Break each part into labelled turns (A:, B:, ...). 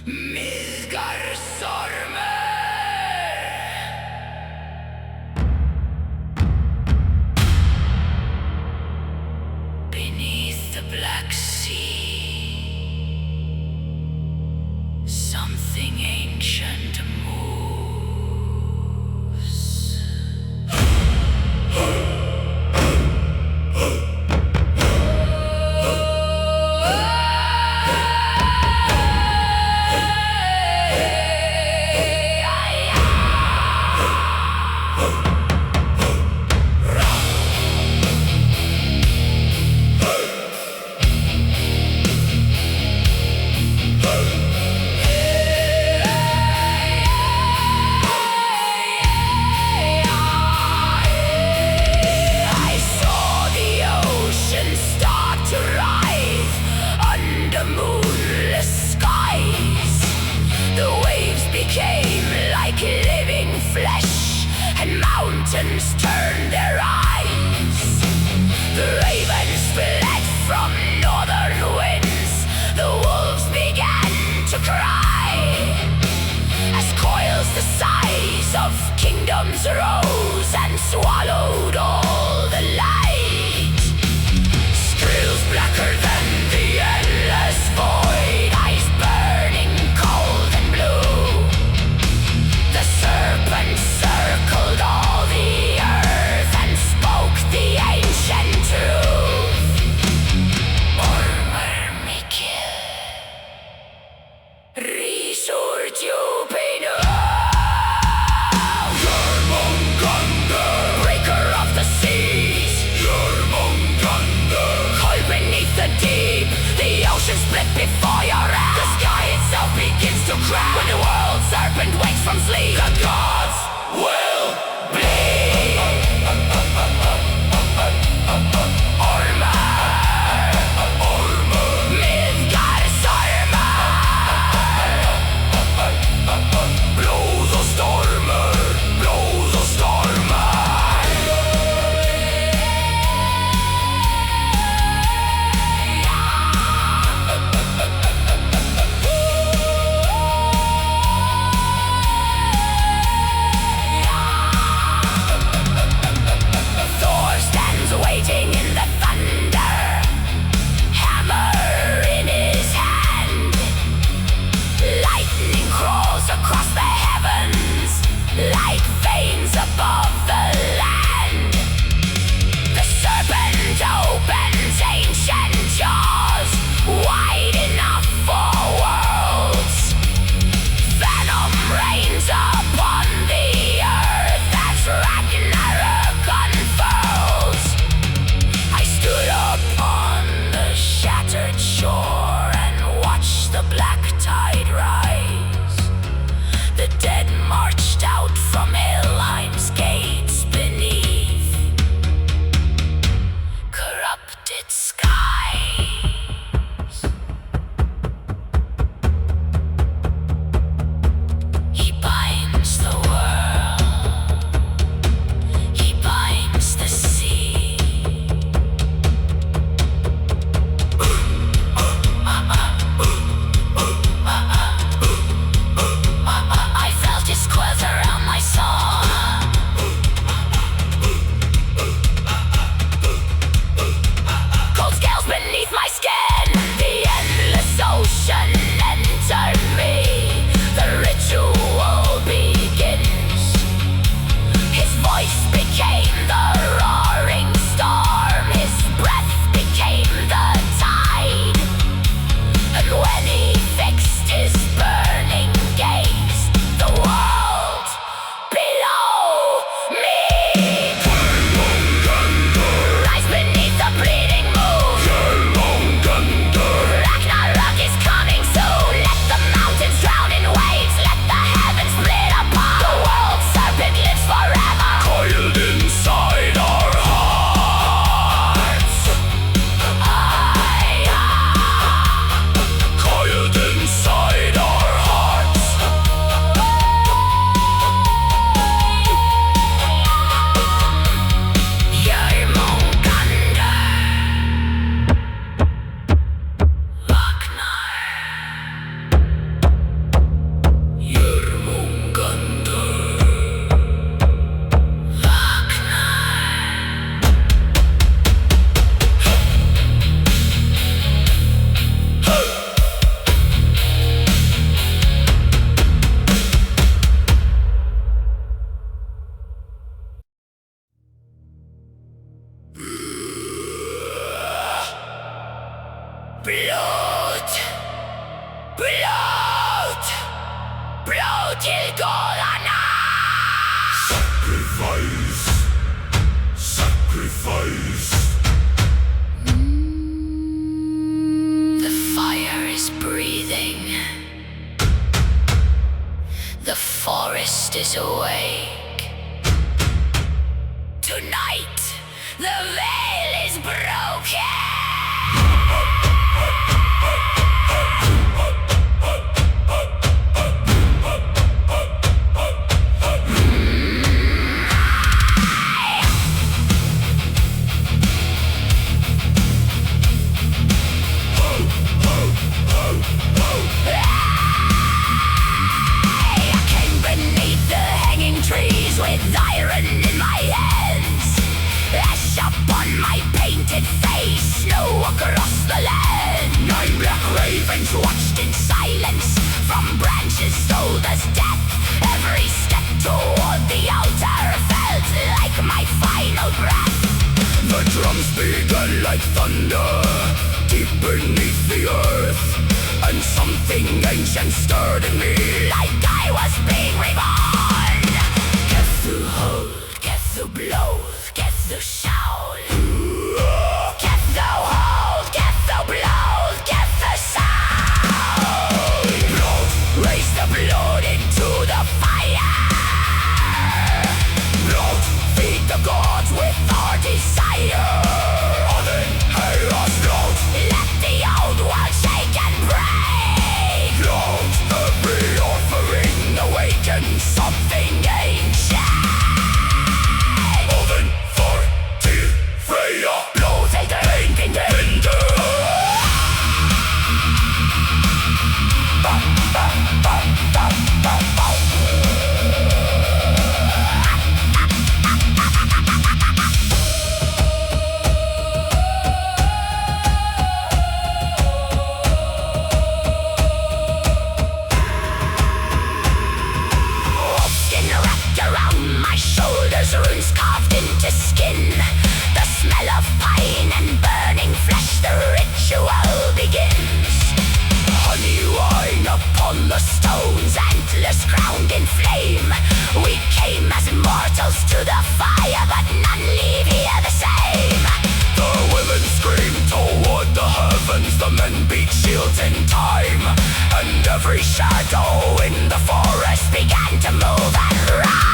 A: Beneath the Black Sea, something ancient moves. Mountains turned their eyes. The ravens fled from northern winds. The wolves began to cry as coils the size of kingdoms rose and swallowed all the light. Skrills blacker than the endless void, eyes burning cold and blue. The serpent circled all the earth and spoke the ancient truth. Ormur Mikil Resurgubinu Jormungandr, breaker of the seas. Jormungandr, cold beneath the deep. The ocean split before your eyes. The sky itself begins to crack when the world serpent wakes from sleep. The gods will bleed. Ormur Midgard Stormur. Blow the stormer, blow the stormer. Blood, blood, blood till Golana.
B: Sacrifice, sacrifice.
A: The fire is breathing. The forest is awake. Tonight, the veil is broken. Trees with iron in my hands, ash upon my painted face, snow across the land. 9 black ravens watched in silence from branches told as death. Every step toward the altar felt like my final breath.
B: The drums began like thunder deep beneath the earth, and something ancient stirred in me
A: like I was being reborn. Gethu hold, Gethu blow, Gethu shout. Gethu hold, Gethu blow, Gethu sound.
B: Blood,
A: raise the blood into the fire.
B: Blood,
A: feed the gods with our desire.
B: Odin, hear us blood.
A: Let the old world shake and break.
B: Blood, every offering awakens
A: something ancient.
B: Odin, for till Freya.
A: Blow SEIDR,
B: Winter.
A: Runes carved into skin. The smell of pine and burning flesh. The ritual begins.
B: Honey wine
A: upon the stones, antlers crowned in flame. We came as mortals to the fire, but none leave here the same.
B: The women scream toward the heavens. The men beat shields in time, and every shadow in the forest
A: began to move and rise.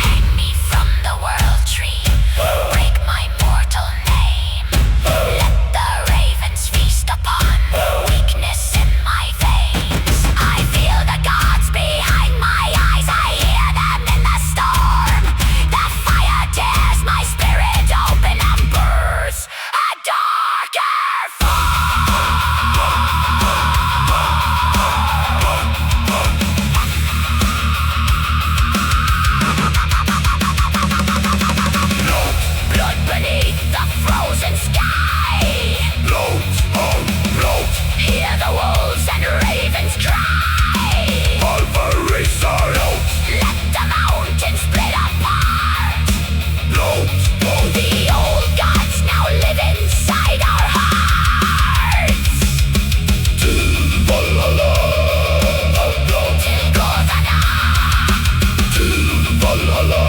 A: Hang me from the world tree, break my mortal name. Let the ravens feast upon weakness in my veins. I feel the gods behind my eyes, I hear them in the storm. The fire tears my spirit open and births a darker form. Beneath the frozen sky,
B: bloat,
A: hear the wolves and ravens cry.
B: Alvarez are out.
A: Let the mountains split apart.
B: Bloat,
A: the old gods now live inside our hearts.
B: Till Valhalla,
A: Till Golana,
B: till Valhalla.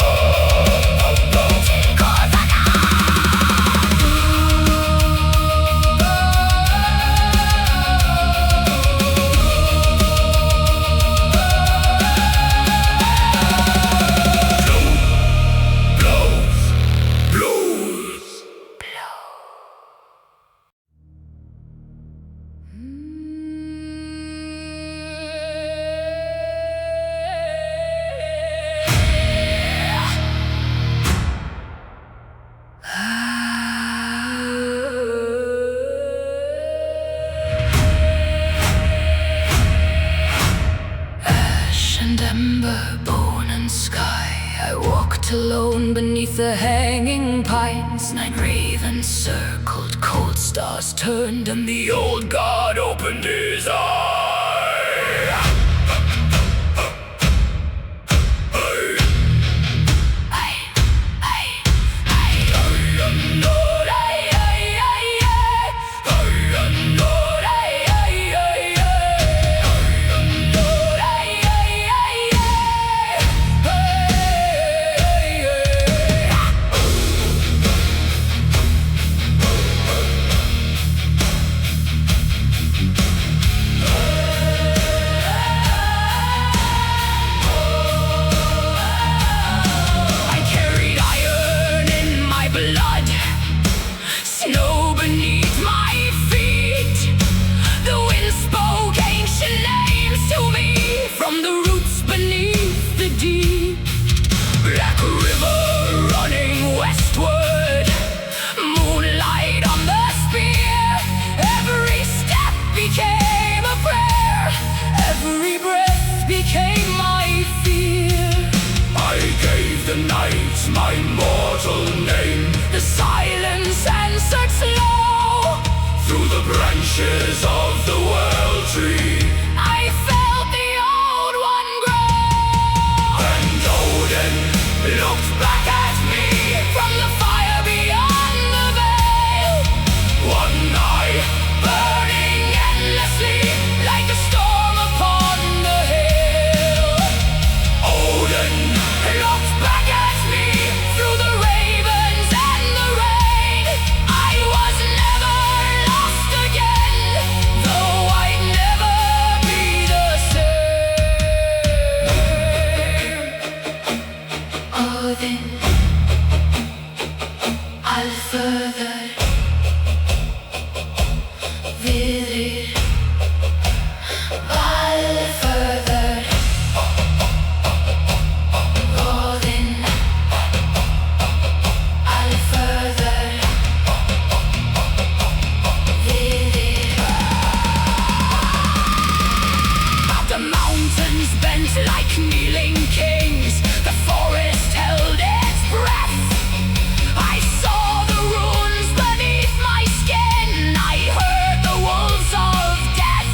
C: Alone beneath the hanging pines, 9 ravens circled, cold stars turned, and the old god opened his eye.
B: the night my mortal name.
A: The silence answered slow.
B: Through the branches of the world tree,
A: I felt the old one grow.
B: and Odin looked back at me
A: From the fire beyond the veil,
B: one eye
A: burning endlessly like a storm upon the hill.
B: Odin
A: Looked back at me through the ravens and the rain. I was never lost again, though I'd never be the same. Oh, then I'll further visit. I'll further. Oh, then I'll further visit. The mountains bent like kneeling kings. The forest held its breath. I saw the runes beneath my skin. I heard the wolves of death.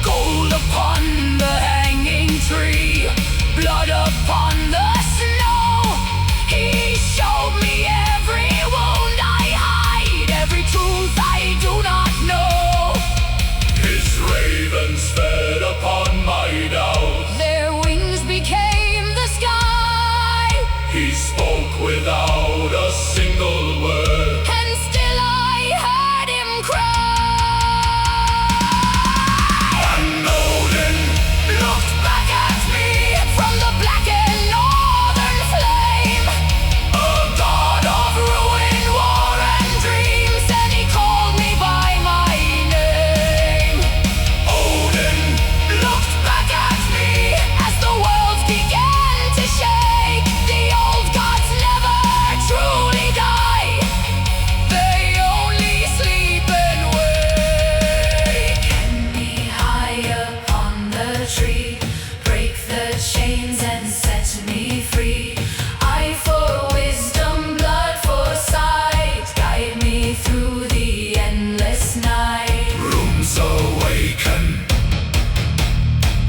A: Gold upon the hanging tree, blood upon the snow. He showed me every wound I hide, every truth I do not know.
B: his ravens fed upon my doubt.
A: Their wings became the sky,
B: He spoke without a single word.
A: and still I heard him cry.
B: And Odin
A: Looked back at me from the blackened northern flame.
B: a god
A: Of ruin, war, and dreams, and he called me by my name.
B: Odin
A: Looked back at me as the world began to shake. The old gods never truly die, they only sleep and wake. Can be high upon the tree, break the chains and set me free. Eye for wisdom, blood for sight, guide me through the endless night.
B: rooms awaken,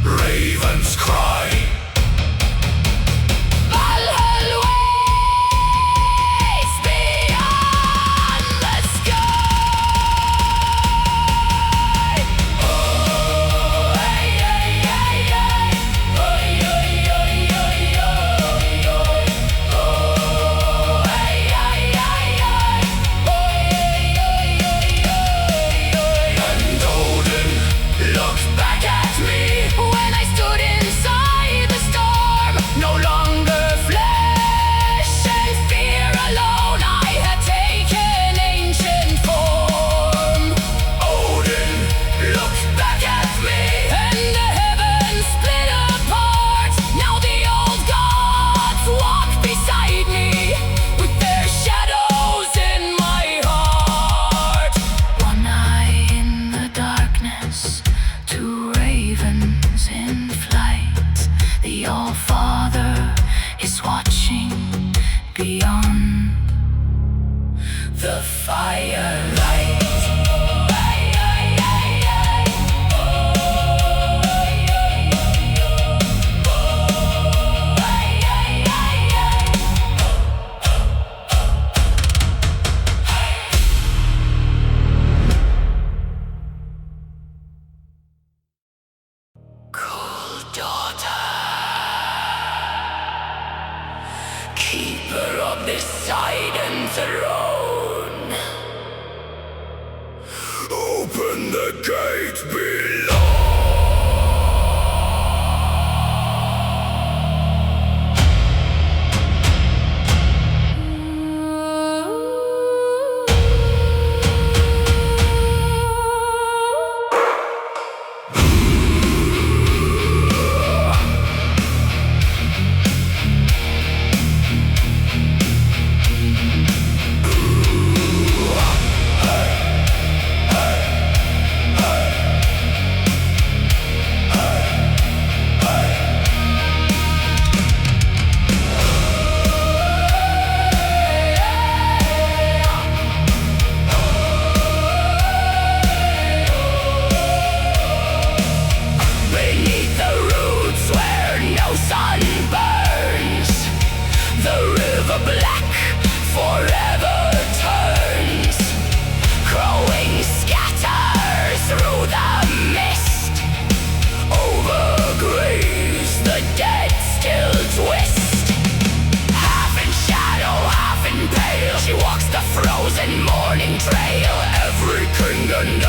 B: ravens cry.
A: Valhalla waits beyond the sky. Oh, ay, ay, ay, ay. Oy, oy, oy, oy, oy, oy. Oh, ay, ay, ay, ay. Oy, oy, oy, oy, oy.
B: And Odin
A: Looked back at me when I stood inside the storm. No longer flesh and fear alone, I had taken ancient form.
B: Odin
A: Looked back at me and the heavens split apart. Now the old gods walk beside me with their shadows in my heart. One eye in the darkness, two ravens in flight. The All-Father is watching beyond the firelight. Ay, ay, ay, ay. Oh, ay, ay, ay, oh. Oh, ay, ay, ay, ay. Cold daughter, keeper of this Sidon throne,
B: open the gate below.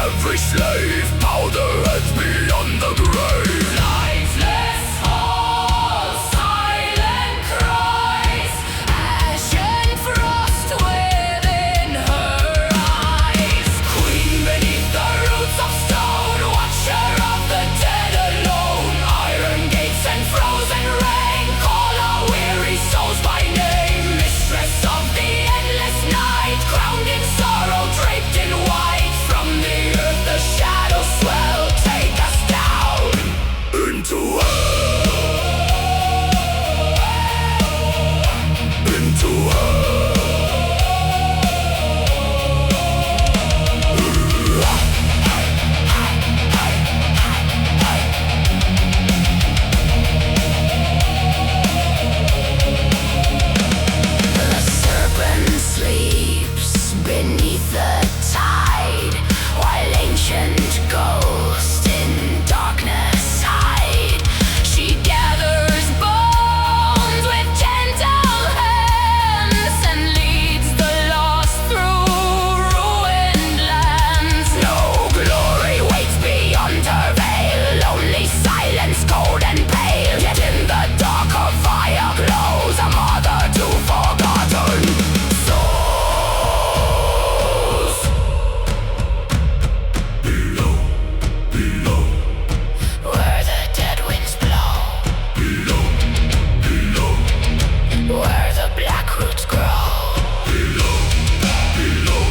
B: every slave powder heads beyond the grave.
C: Lifeless halls, silent cries, ashen frost within her eyes.
B: Queen beneath the roots of stone, watcher of the dead alone. Iron gates and frozen rain call our weary souls by name.
C: Mistress of the endless night, crowned in sorrow, draped in white.
B: From the earth the shadows swell, take us down into hell. Into hell.
C: The serpent sleeps beneath the tide, while ancient ghosts in darkness hide. She gathers bones with gentle hands and leads the lost through ruined lands.
B: No glory waits beyond her veil, only silence cold and pale. Yet in the dark her fire glows, a mother to forgotten souls. Below, below,
C: Where the dead winds blow,
B: below, below,
C: where the black roots grow,
B: below, below.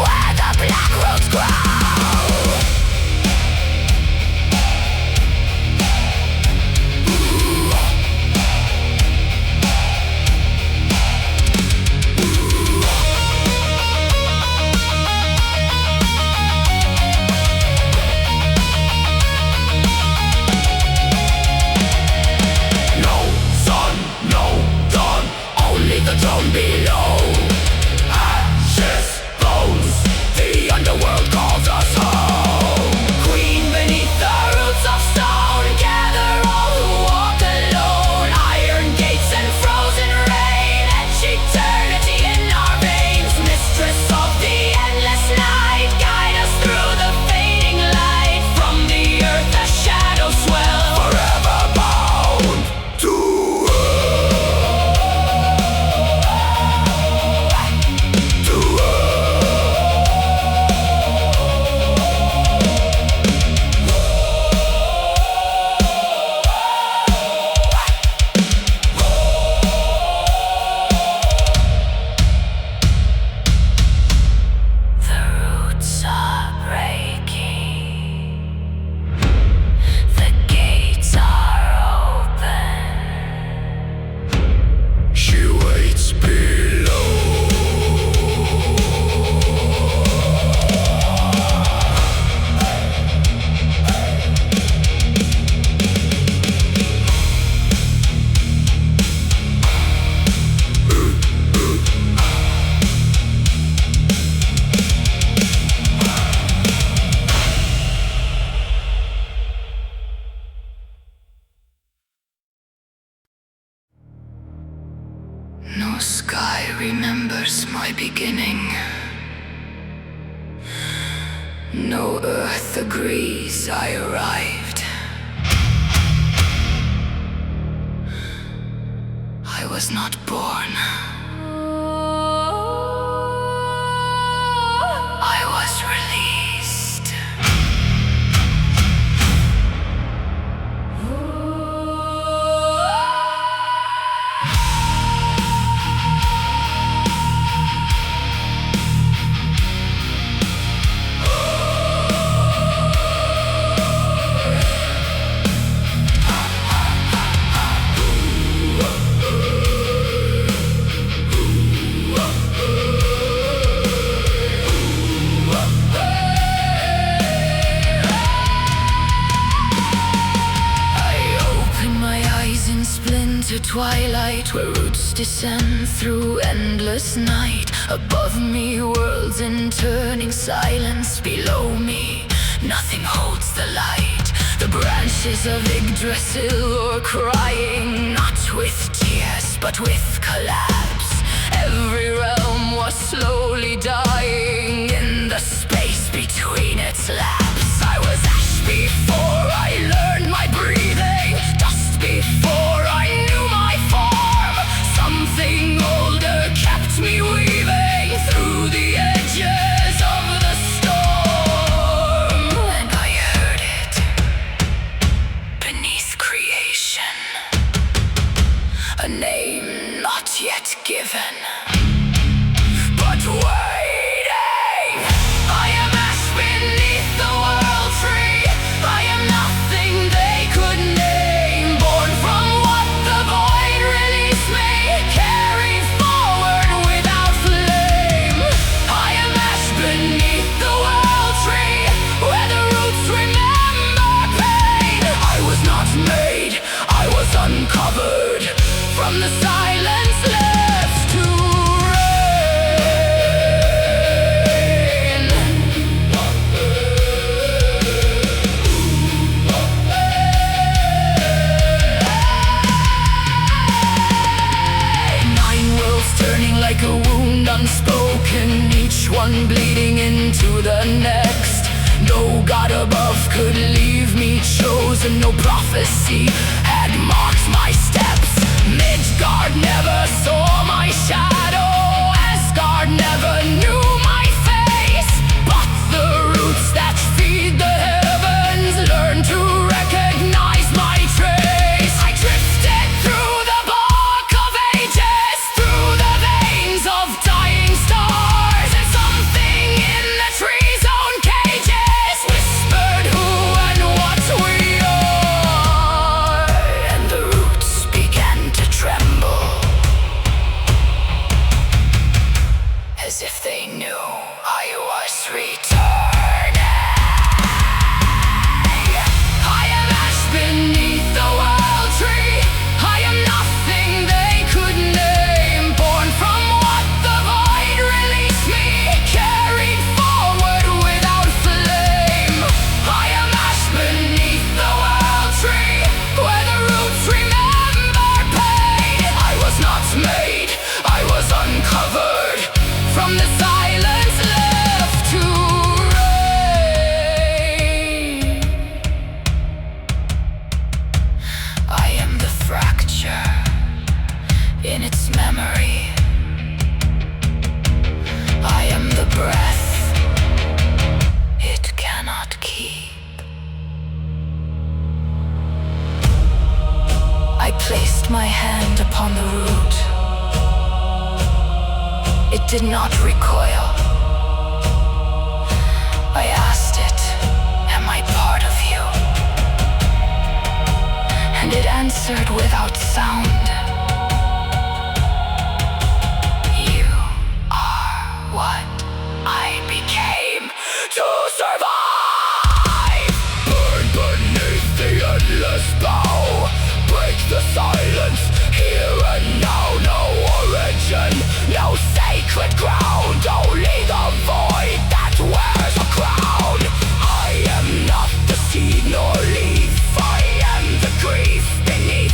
C: where the black roots grow.
B: No sun, no dawn, only the throne below. Ashes, bones, the underworld calls us home.
C: Queen beneath the roots of stone, gather all who walk alone. Iron gates and frozen rain, etch eternity in our veins. Mistress of the endless night, guide us through the fading light. From the earth the shadows swell,
B: Forever bound to
C: the roots are breaking, the gates are open.
B: she waits below.
C: No sky remembers my beginning. No earth agrees I arrived. I was not born. I was released. Twilight where roots descend through endless night. Above me worlds in turning silence. Below me nothing holds the light. The branches of Yggdrasil are crying, not with tears but with collapse. Every realm was slowly dying in the space between its laps. I was ash before I learned my breathing, dust before I knew my form. Something older kept me weaving through the edges of the storm. And I heard it beneath creation, a name not yet given, but waiting. I am ash beneath the world tree. I am nothing they could name, born from what the void released me, carried forward without flame. I am ash beneath the world tree, where the roots remember pain. I was not made, I was uncovered from the silence left to reign. 9 worlds turning like a wound unspoken, each one bleeding into the next. No God above could leave me chosen, no prophecy had marked my steps. Midgard never saw my shadow, Asgard never knew my face. But the roots that feed the heavens learn to recognize my trace. I drifted through the bark of ages, through the veins of dying stars, and something in the tree's own cages whispered who and what we are. And the roots began to tremble, as if they knew I was returning. I am ash beneath the world tree. I am nothing they could name, born from what the void released me, carried forward without flame. I am ash beneath the world tree, where the roots remember pain. I was not made, I was uncovered from the silence left to reign. I am the fracture in its memory. I am the breath it cannot keep. I placed my hand upon the root. It did not recoil. I asked it, am I part of you? And it answered without sound. You are what I became to survive.
A: Burn beneath the endless bow, break the silence here and now. No origin, no sacred ground, only the void that wears a crown. I am not the seed nor leaf, I am the grief beneath.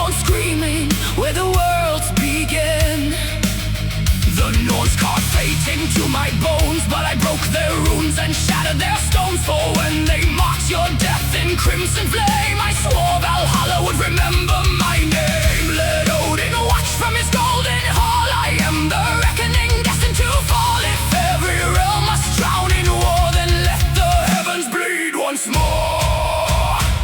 B: alone screaming where the worlds begin. The Norns carved fate into my bones, but I broke their runes and shattered their stones. For when they mocked your death in crimson flame, I swore Valhalla would remember my name. Let Odin watch from his golden hall. I am the reckoning, destined to fall. If every realm must drown in war, then let the heavens bleed once more.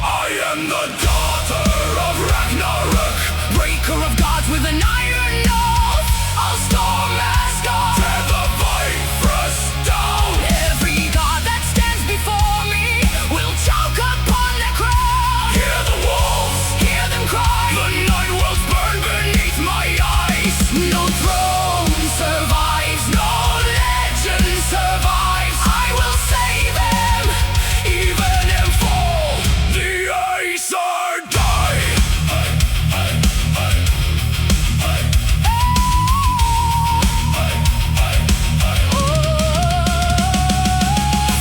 B: I am the daughter of Ragnarok, breaker of gods with an iron oath. I'll storm Asgard, tear the Bifrost down. Every god that stands before me will choke upon their crown. Hear the wolves, hear them cry. The nine worlds burn beneath my eyes. No throne survives, no legend survives. I will save them, even if all the Aesir die.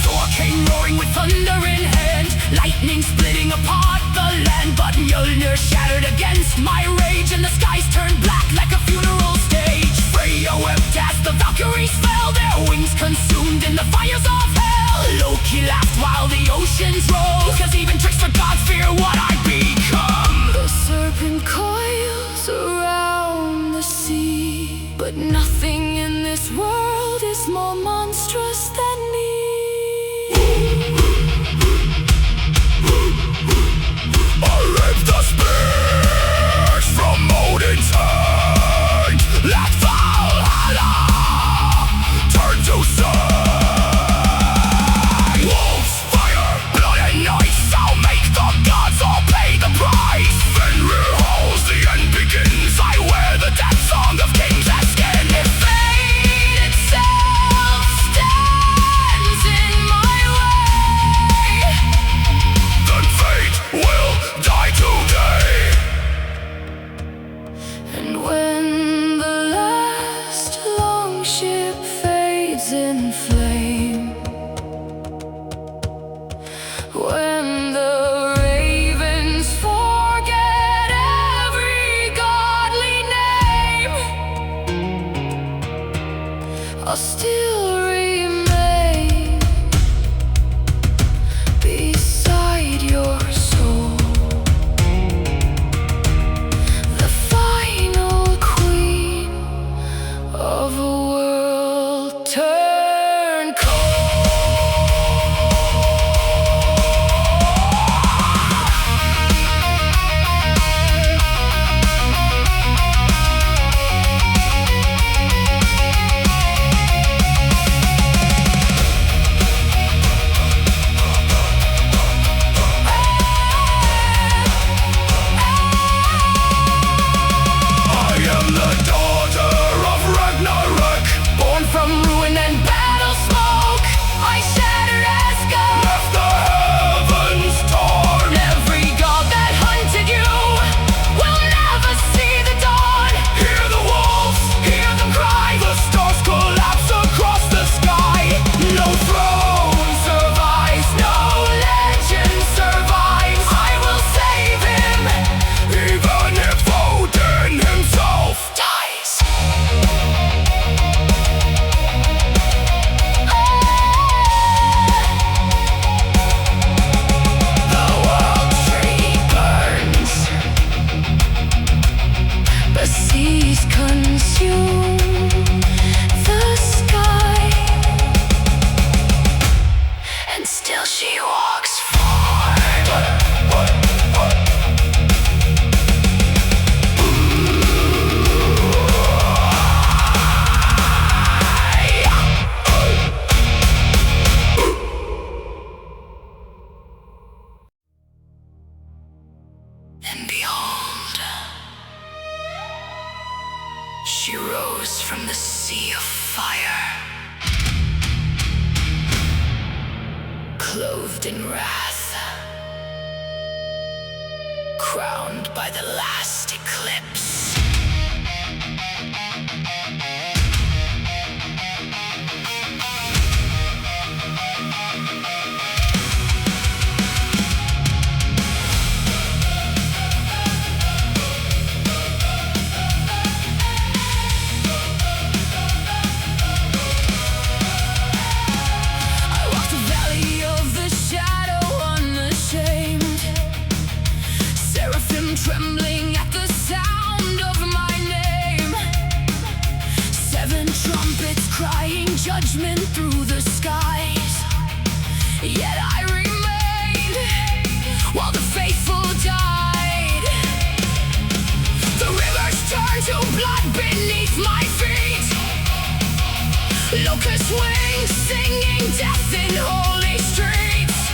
B: Thor came roaring with thunder in hand, lightning splitting apart the land. But Mjolnir shattered against my rage, and the skies turned black like a funeral stage. Freya wept as the Valkyries fell, their wings consumed in the fires of hell. Loki laughed while the oceans roll, 'cause even trickster gods fear what I become. The serpent coils around the sea, but nothing in this world is more monstrous than me. I ripped the spears from Odin's hand. Let Valhalla turn to sand. Wolves, fire, blood and ice, I'll make the gods all pay the price. Fenrir holds, the end begins. I wear the death song of kings as skin. If fate itself stands in my way, then fate will die today. And when the last longship fades in flame, when the ravens forget every godly name, I'll still remain beside your soul, the final queen of a world turned cold. I am the daughter of Ragnarok, born from ruin and battle smoke. I shattered Asgard, left the heavens torn. Every god that hunted you will never see the dawn. Hear the wolves, hear them cry. The stars collapse across the sky. No throne survives, no legend survives. I will save him, even if Odin himself dies. The world tree burns, the seas consume the sky, and still she walks forward. And behold, she rose from the sea of fire, clothed in wrath, crowned by the last eclipse. to blood beneath my feet. Locust wings singing death in holy streets.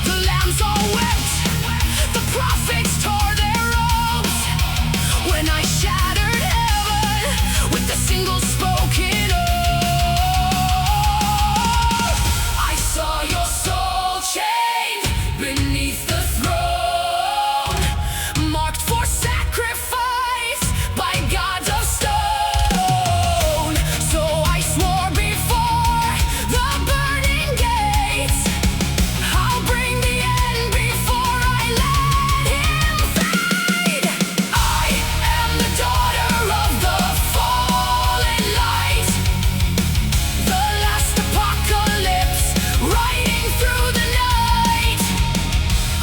B: The lambs all wept, the prophets tore their robes. When I shattered heaven with the single spoken oath, I saw your soul chained beneath the throne, marked for sacrifice by gods of stone. So I swore before the burning gates, I'll bring the end before I let him fade. I am the daughter of the fallen light, the last apocalypse riding through the night.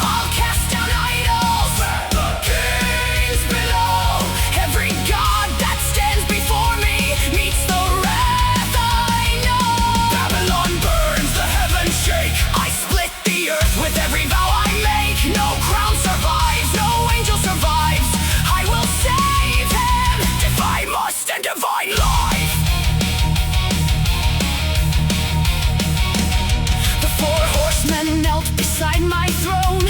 B: I'll cast down idols, the kings below. Every god that stands before me meets the wrath I know. Babylon burns, the heavens shake. I split the earth with every vow I make. No crown survives, no angel survives. I will save him, divine must and divine life. The four horsemen knelt beside my throne,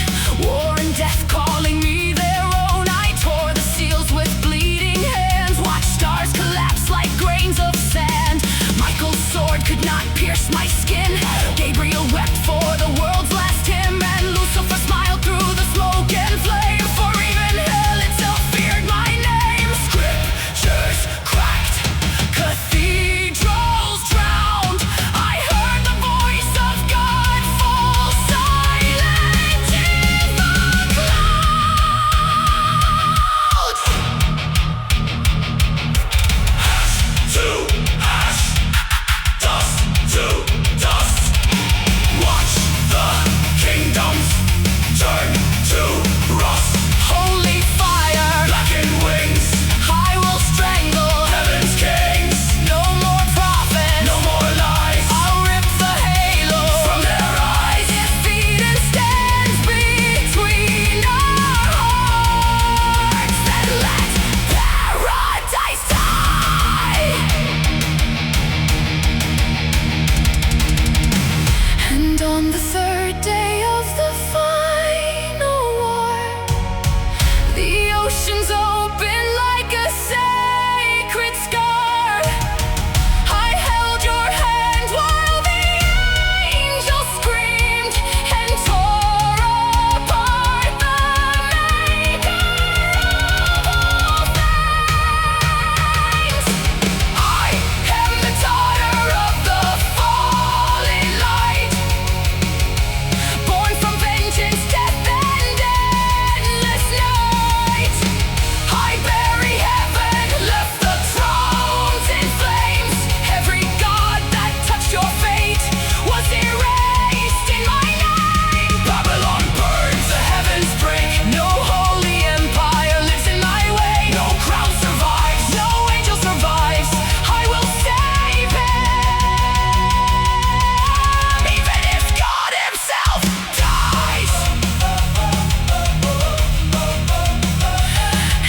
B: war and death calling me their own. I tore the seals with bleeding hands, watched stars collapse like grains of sand. Michael's sword could not pierce my skin. Gabriel wept for the world's last hymn, and Lucifer smiled through the smoke and flame. For even hell itself feared my name. Scriptures cracked, cathedrals drowned. I heard the voice of God fall silent in the clouds.
A: Ash to ash, dust to dust. Watch the kingdoms turn to rust.
B: Holy fire,
A: Blackened wings,
B: I will strangle.
A: heaven's kings.
B: No more prophets,
A: No more lies
B: I'll rip the halo
A: from their eyes.
B: defeat and stands between our hearts. Then let paradise die. And on the third day of the final war, the oceans open like a sacred scar. I held your hand while the angels screamed and tore apart the maker of all things. I am the daughter of the fallen light, born from vengeance, death, and endless night. I bury heaven, left the thrones in flames. Every god that touched your fate was erased in my name.
A: Babylon burns, the heavens break.
B: No holy empire lives in my way.
A: No crown survives.
B: No angel survives. I will save him, even if God himself dies.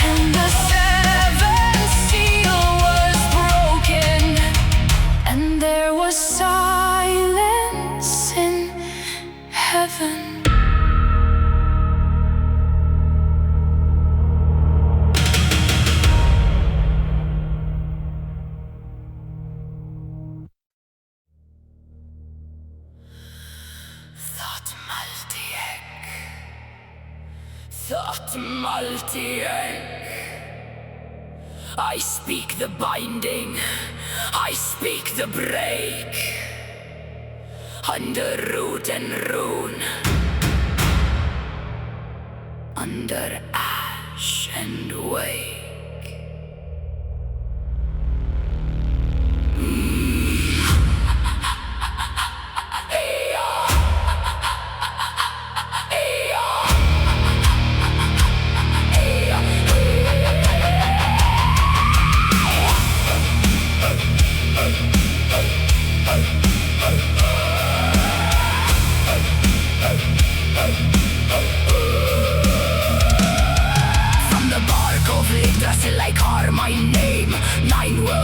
B: And the seventh seal was broken, and there was silence in heaven.
A: Thought multi-egg. I speak the binding, I speak the break. Under root and rune, under ash and wake.
B: From the bark of it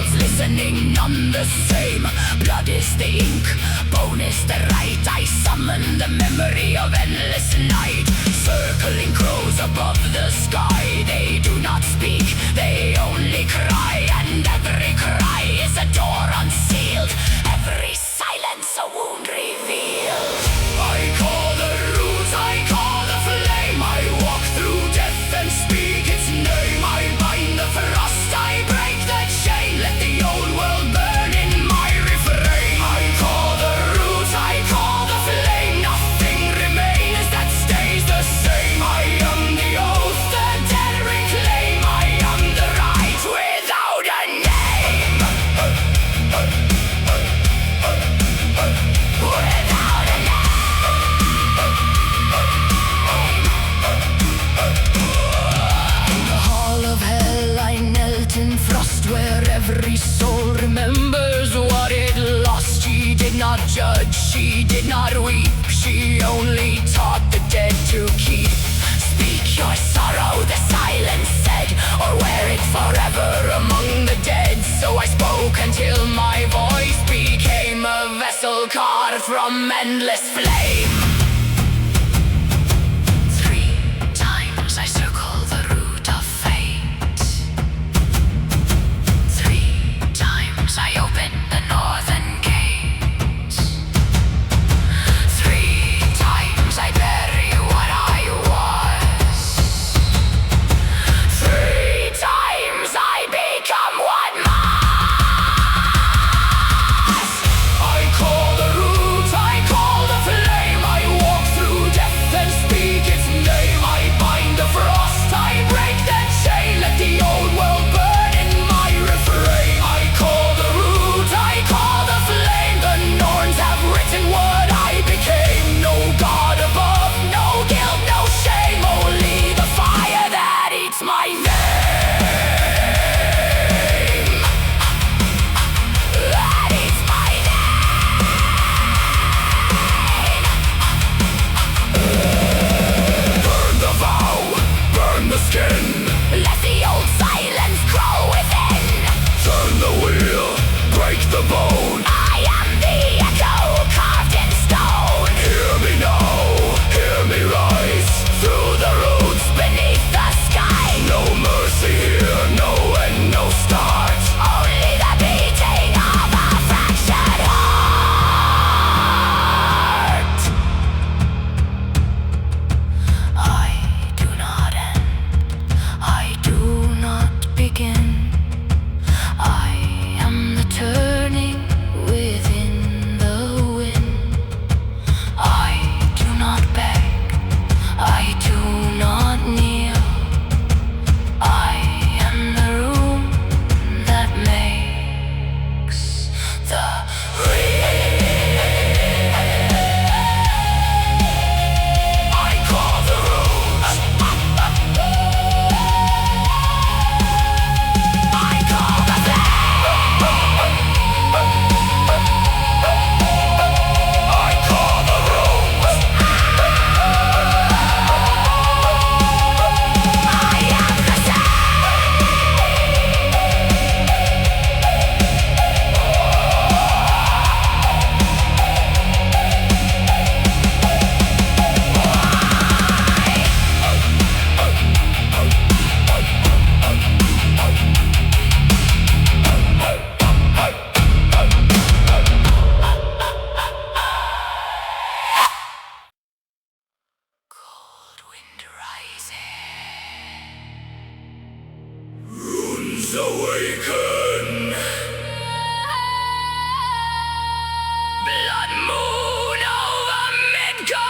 B: worlds listening, none the same. Blood is the ink, bone is the right. I summon the memory of endless night. Circling crows above the sky. They do not speak, they only cry. And every cry is a door unsealed, every silence a wound revealed. I call the roots, I call the flame. I walk through death and speak its name. I bind the frost, I break the chain. Let the old world burn in my refrain. I call the roots, I call the flame. Nothing remains that stays the same. I am the oath the dead reclaim. I am the right without a name. Without a name. In the hall of hell I knelt in frost, where every soul remembers what it lost. She did not judge, she did not weep, she only taught the dead to keep. Speak your sorrow, the silence said, or wear it forever among the dead. So I spoke until my voice became a vessel carved from endless flame. 3 times I circle the root of fate. 3 times I open the northern gate. 3 times I bury what I was. 3 times I become what must. I call the root, I call the flame. I walk through death and speak its name. I bind the frost, I break the chain. Let the old world burn in my refrain. I call the root, I call the flame. The Norns have written what I became. No God above, no guilt, no shame. Only the fire that eats my name. That eats my name. Burn the vow, burn the skin. Let the old silence grow within. Turn the wheel, break the bone. I am the echo carved in stone. Hear me now, hear me rise. Through the roots beneath the sky. No mercy here, no end, no start. Only the beating of a fractured heart. I do not end, I do not begin. I am the turning within the wind. I do not beg, I do not kneel. I am the room that makes the real. I call the roots. I call the flame. I call the roots. I am the cold wind rising. Runes awaken. Blood moon over Midgard.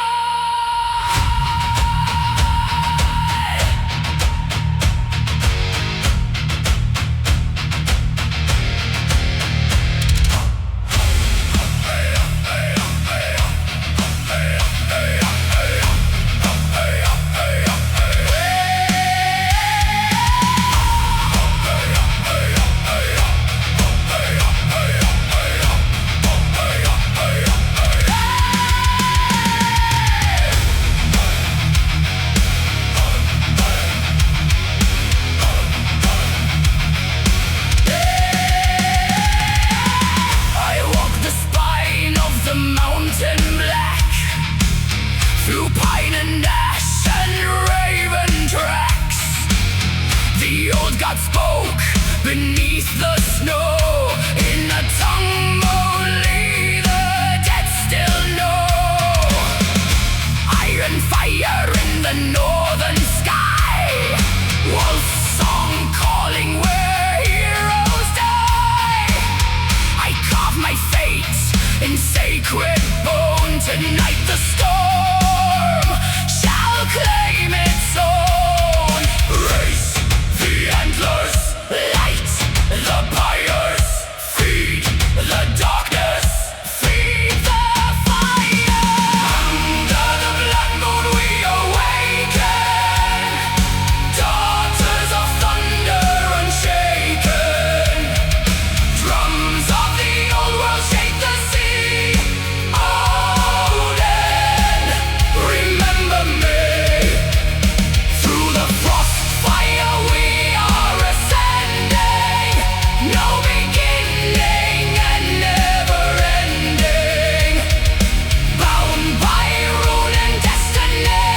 B: The old god spoke beneath the snow in a tongue only the dead still know. Iron fire in the northern sky, wolf song calling where heroes die. I carve my fate in sacred bone. Tonight the storm shall claim its own. Raise the antlers, light the pyres, feed the darkness, feed the fire. Under the blood moon we awaken, daughters of thunder unshaken. Drums of the old world shake the sea. Odin, remember me. Through the frost fire we are ascending. No beginning and never ending. Bound by rune and destiny.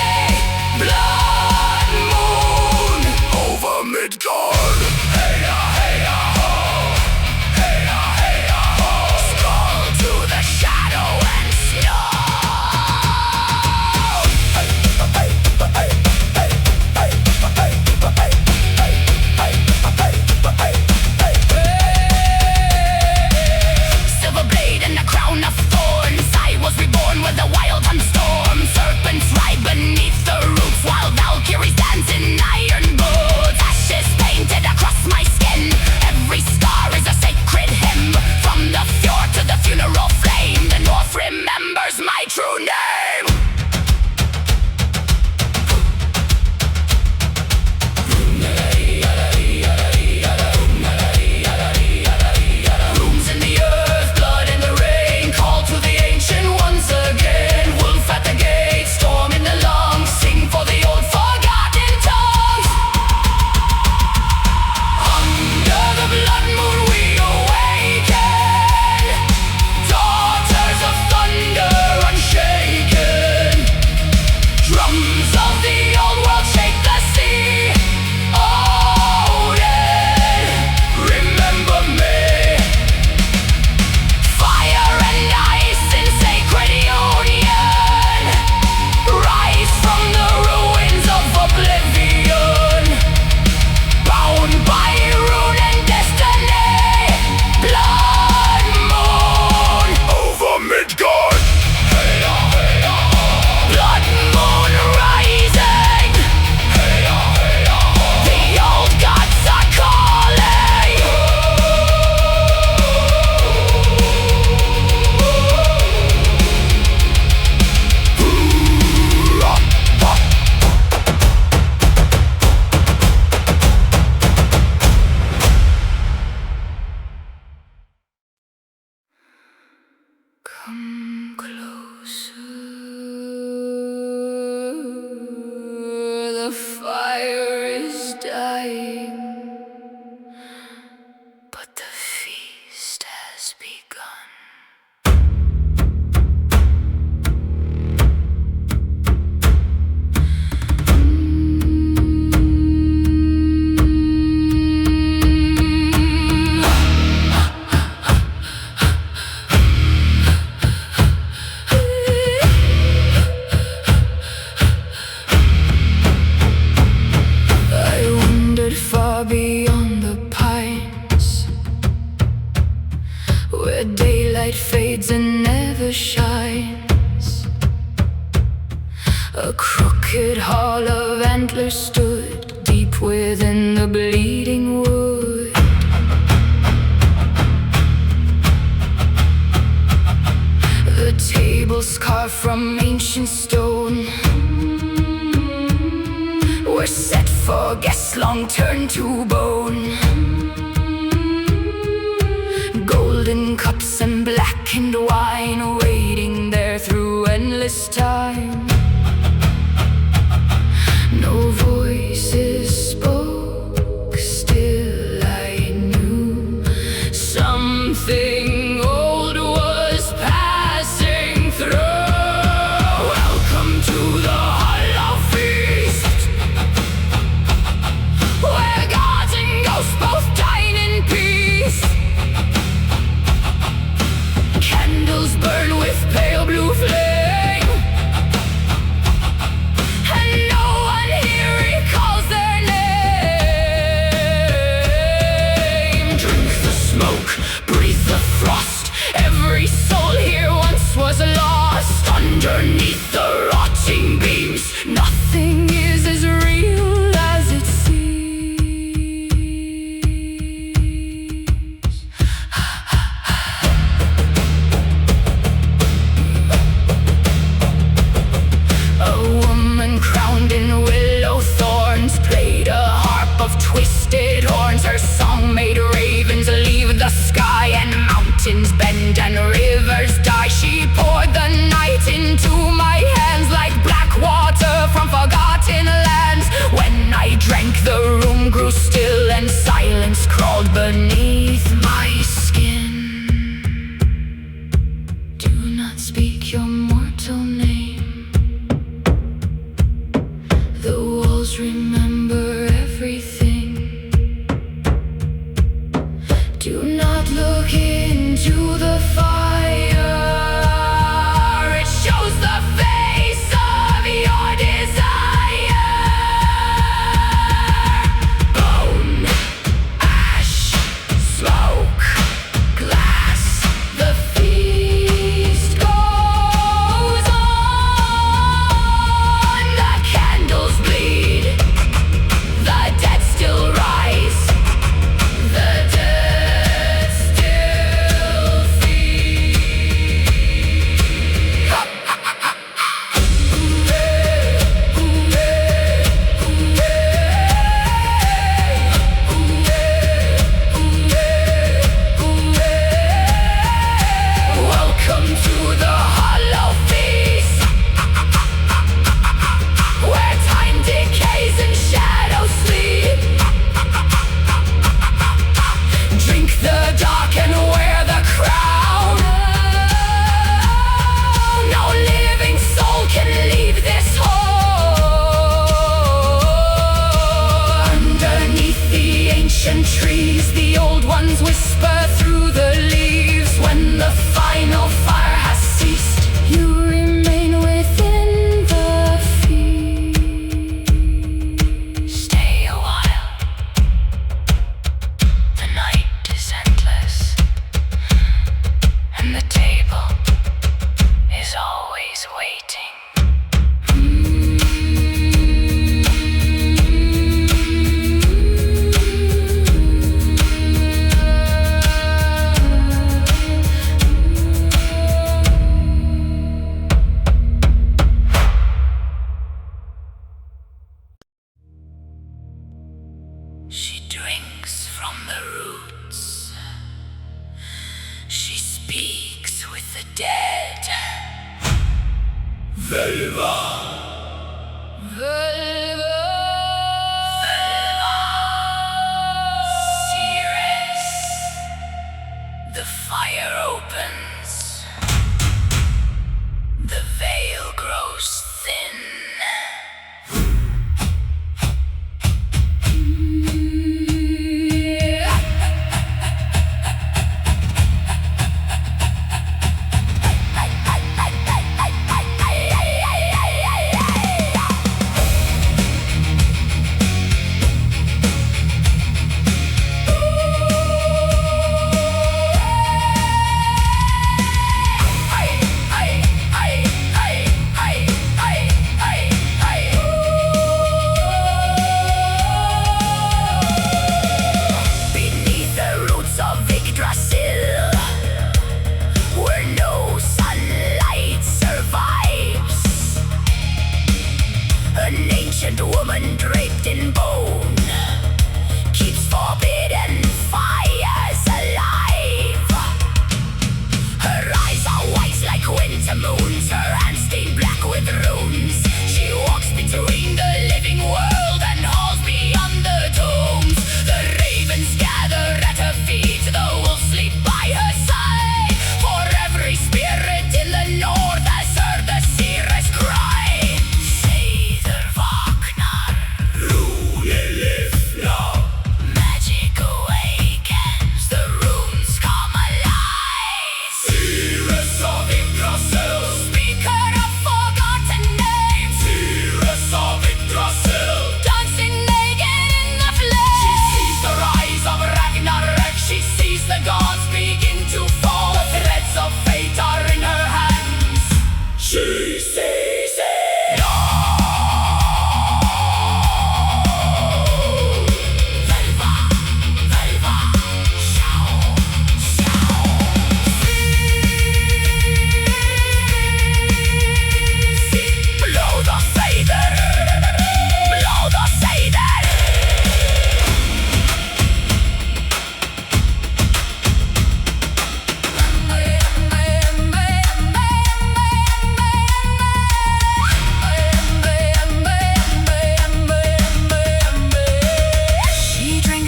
B: Blood moon over Midgard. Hey-ya, hey-ya, ho. Hey-ya, hey-ya, ho. Skull to the shadow and snow. Silver blade and a crown of thorns. I was reborn with a wild hunt storm. Serpents ride beneath the roots while Valkyries dance in iron boots. Ashes painted across my skin. Every scar is a sacred hymn. From the fjord to the funeral flame, the north remembers my true name. Runes in the earth, blood in the rain. Call to the ancient once again. Wolf at the gate, storm in the lungs. Sing for the old forgotten tongues. Under the blood moon we awaken, daughters of thunder unshaken. Drums of the old world shake the sea. Odin, remember me. Fire and ice in sacred union. Rise from the ruins of oblivion. Bound by rune and destiny. Blood moon over Midgard. Hey-ya, hey-ya, ho. Blood moon rising. Hey-ya, hey-ya, ho. The old gods are calling. Come closer. The fire is dying, but the feast has begun. I wandered far beyond the pines, where daylight fades and never shines. A crooked hall of antlers stood deep within the bleeding wood. The tables carved from ancient stone were set for guests long turned to bone. Golden cups and blackened wine waiting there through endless time. No voices spoke, still I knew something old was passing through. Welcome to the Hollow Feast, where God mountains bend and rivers die. She poured the night into my hands like black water from forgotten lands. When I drank, the room grew still and silence crawled beneath my skin. Do not speak your mortal name. The walls remember everything. Do not look into the fire. It shows the face of your desire. Bone, ash, smoke, glass. The feast goes on. The candles bleed. The dead still rise. The dead still feed. Welcome to the hollow feast, where time decays and shadows sleep. Drink the dark and wear the crown. No living soul can leave this hole. Underneath the ancient trees, the old ones whisper through the leaves. When the final fire has ceased, you remain within the feast. Stay a while. The night is endless, and the table is always waiting. She drinks from the roots. She speaks with the dead. Velva. Velva. Velva. Ceres. The fire opens. The veil grows thin.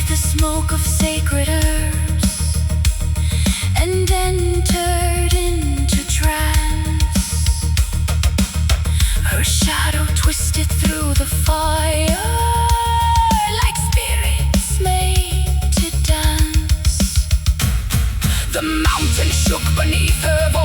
C: the smoke of sacred herbs and entered into trance. Her shadow twisted through the fire like spirits made to dance.
B: The mountain shook beneath her voice.